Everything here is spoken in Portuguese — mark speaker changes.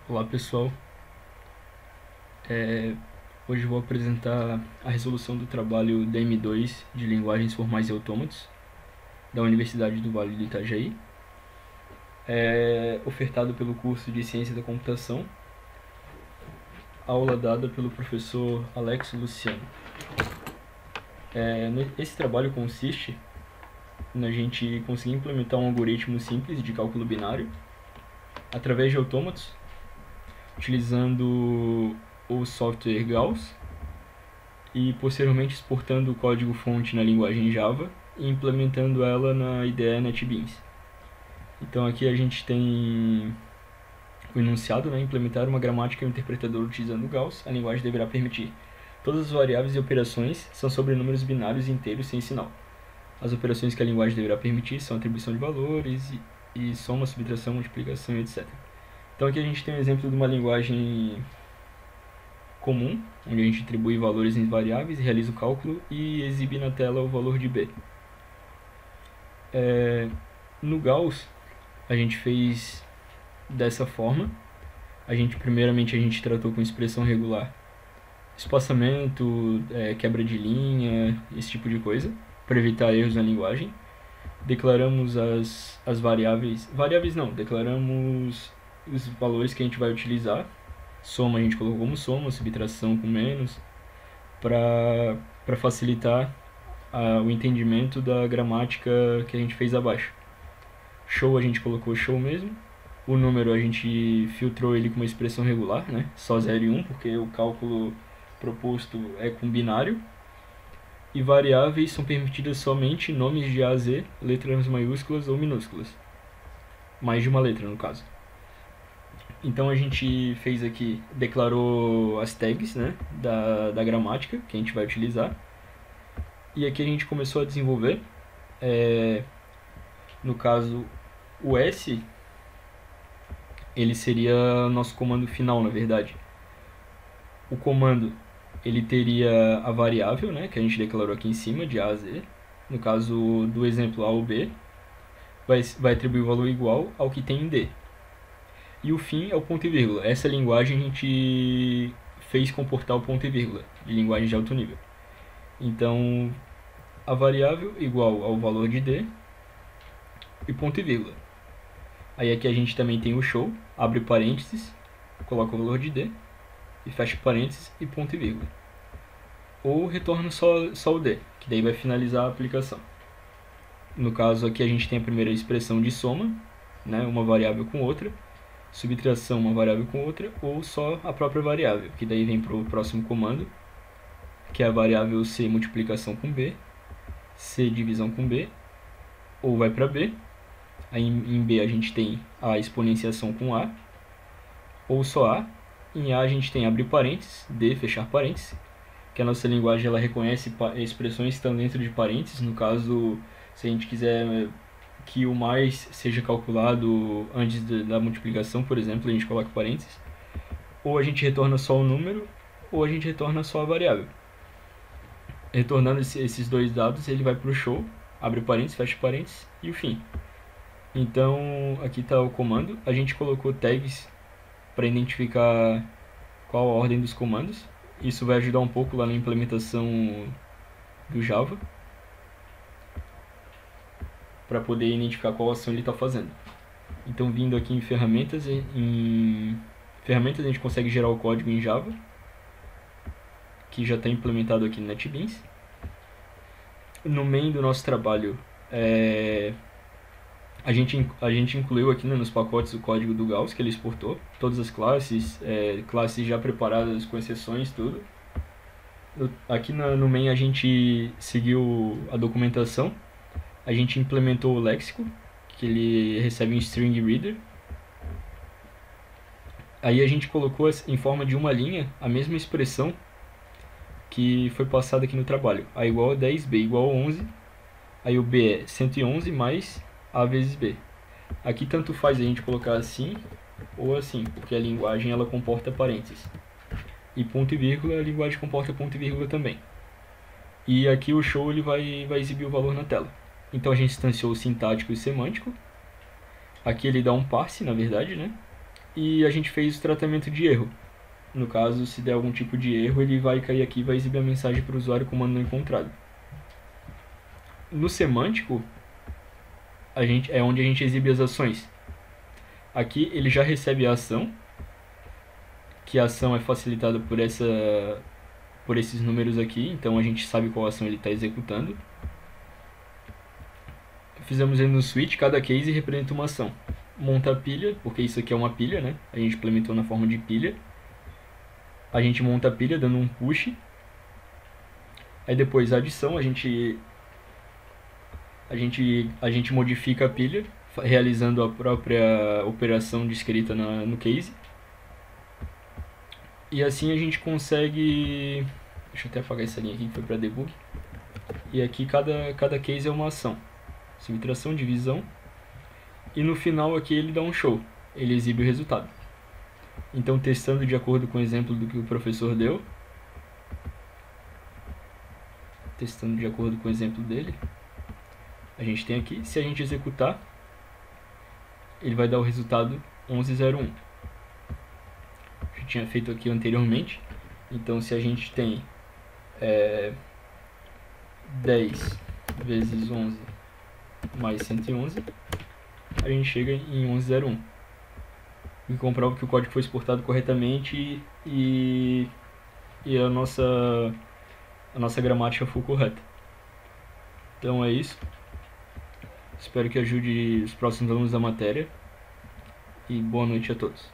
Speaker 1: Olá pessoal, É, hoje eu vou apresentar a resolução do trabalho DM2 de Linguagens Formais e Autômatos da Universidade do Vale do Itajaí, ofertado pelo curso de Ciência da Computação, aula dada pelo professor Alex Luciano. Esse trabalho consiste na gente conseguir implementar um algoritmo simples de cálculo binário através de autômatos, utilizando o software Gauss e posteriormente exportando o código-fonte na linguagem Java e implementando ela na IDE NetBeans. Então aqui a gente tem o enunciado, implementar uma gramática e um interpretador utilizando Gauss. A linguagem deverá permitir todas as variáveis e operações são sobre números binários inteiros sem sinal. As operações que a linguagem deverá permitir são atribuição de valores e soma, subtração, multiplicação, etc. Então aqui a gente tem um exemplo de uma linguagem comum, onde a gente atribui valores em variáveis, realiza o cálculo e exibe na tela o valor de b. No Gauss, a gente fez dessa forma. Primeiramente a gente tratou com expressão regular, espaçamento, quebra de linha, esse tipo de coisa, para evitar erros na linguagem. Declaramos as variáveis, declaramos os valores que a gente vai utilizar. Soma a gente colocou como soma, subtração com menos, para facilitar o entendimento da gramática que a gente fez abaixo. Show a gente colocou show mesmo. O número a gente filtrou ele com uma expressão regular, só 0 e 1, porque o cálculo proposto é com binário. E variáveis são permitidas somente nomes de A a Z, letras maiúsculas ou minúsculas. Mais de uma letra, no caso. Então a gente fez aqui, declarou as tags da gramática que a gente vai utilizar. E aqui a gente começou a desenvolver. No caso, o S, ele seria nosso comando final, na verdade. O comando, ele teria a variável, que a gente declarou aqui em cima, de A a Z. No caso do exemplo A ou B, vai atribuir o valor igual ao que tem em D. E o fim é o ponto e vírgula. Essa linguagem a gente fez comportar o ponto e vírgula, de linguagem de alto nível. Então, a variável igual ao valor de D e ponto e vírgula. Aí aqui a gente também tem o show, abre parênteses, coloca o valor de D e fecha parênteses e ponto e vírgula. Ou retorna só o D, que daí vai finalizar a aplicação. No caso aqui a gente tem a primeira expressão de soma, uma variável com outra, subtração uma variável com outra, ou só a própria variável, que daí vem para o próximo comando, que é a variável C multiplicação com B, C divisão com B, ou vai para B. Aí em B a gente tem a exponenciação com A, ou só A. Em A a gente tem abrir parênteses, D fechar parênteses, que a nossa linguagem ela reconhece expressões que estão dentro de parênteses. No caso, se a gente quiser que o mais seja calculado antes da multiplicação, por exemplo, a gente coloca parênteses. Ou a gente retorna só o número, ou a gente retorna só a variável. Retornando esses dois dados, ele vai para o show, abre parênteses, fecha parênteses e o fim. Então, aqui está o comando. A gente colocou tags para identificar qual a ordem dos comandos. Isso vai ajudar um pouco lá na implementação do Java, para poder identificar qual ação ele está fazendo. Então, vindo aqui em ferramentas, a gente consegue gerar o código em Java, que já está implementado aqui no NetBeans. No main do nosso trabalho, a gente incluiu aqui nos pacotes o código do Gauss que ele exportou, todas as classes, classes já preparadas com exceções, tudo. Aqui no main a gente seguiu a documentação, a gente implementou o léxico, que ele recebe um string reader. Aí a gente colocou em forma de uma linha a mesma expressão que foi passada aqui no trabalho. A igual a 10, B igual a 11, aí o B é 111 mais A vezes B. Aqui tanto faz a gente colocar assim ou assim, porque a linguagem ela comporta parênteses. E ponto e vírgula, a linguagem comporta ponto e vírgula também. E aqui o show ele vai exibir o valor na tela. Então a gente instanciou o sintático e o semântico. Aqui ele dá um parse, na verdade, e a gente fez o tratamento de erro. No caso, se der algum tipo de erro, ele vai cair aqui e vai exibir a mensagem para o usuário comando não encontrado. No semântico, é onde a gente exibe as ações. Aqui ele já recebe a ação, que a ação é facilitada por esses números aqui, então a gente sabe qual ação ele está executando. Fizemos ele no switch, cada case representa uma ação. Monta a pilha, porque isso aqui é uma pilha, né? A gente implementou na forma de pilha. A gente monta a pilha dando um push. Aí depois a adição, a gente modifica a pilha, realizando a própria operação descrita no case. E assim a gente consegue... Deixa eu até apagar essa linha aqui que foi para debug. E aqui cada case é uma ação. Subtração, divisão. E no final aqui ele dá um show. Ele exibe o resultado. Então, testando de acordo com o exemplo do que o professor deu. Testando de acordo com o exemplo dele. A gente tem aqui, se a gente executar, ele vai dar o resultado 1101. Eu tinha feito aqui anteriormente. Então, se a gente tem 10 vezes 11 mais 111, a gente chega em 1101. E comprova que o código foi exportado corretamente e a nossa gramática foi correta. Então é isso. Espero que ajude os próximos alunos da matéria. E boa noite a todos.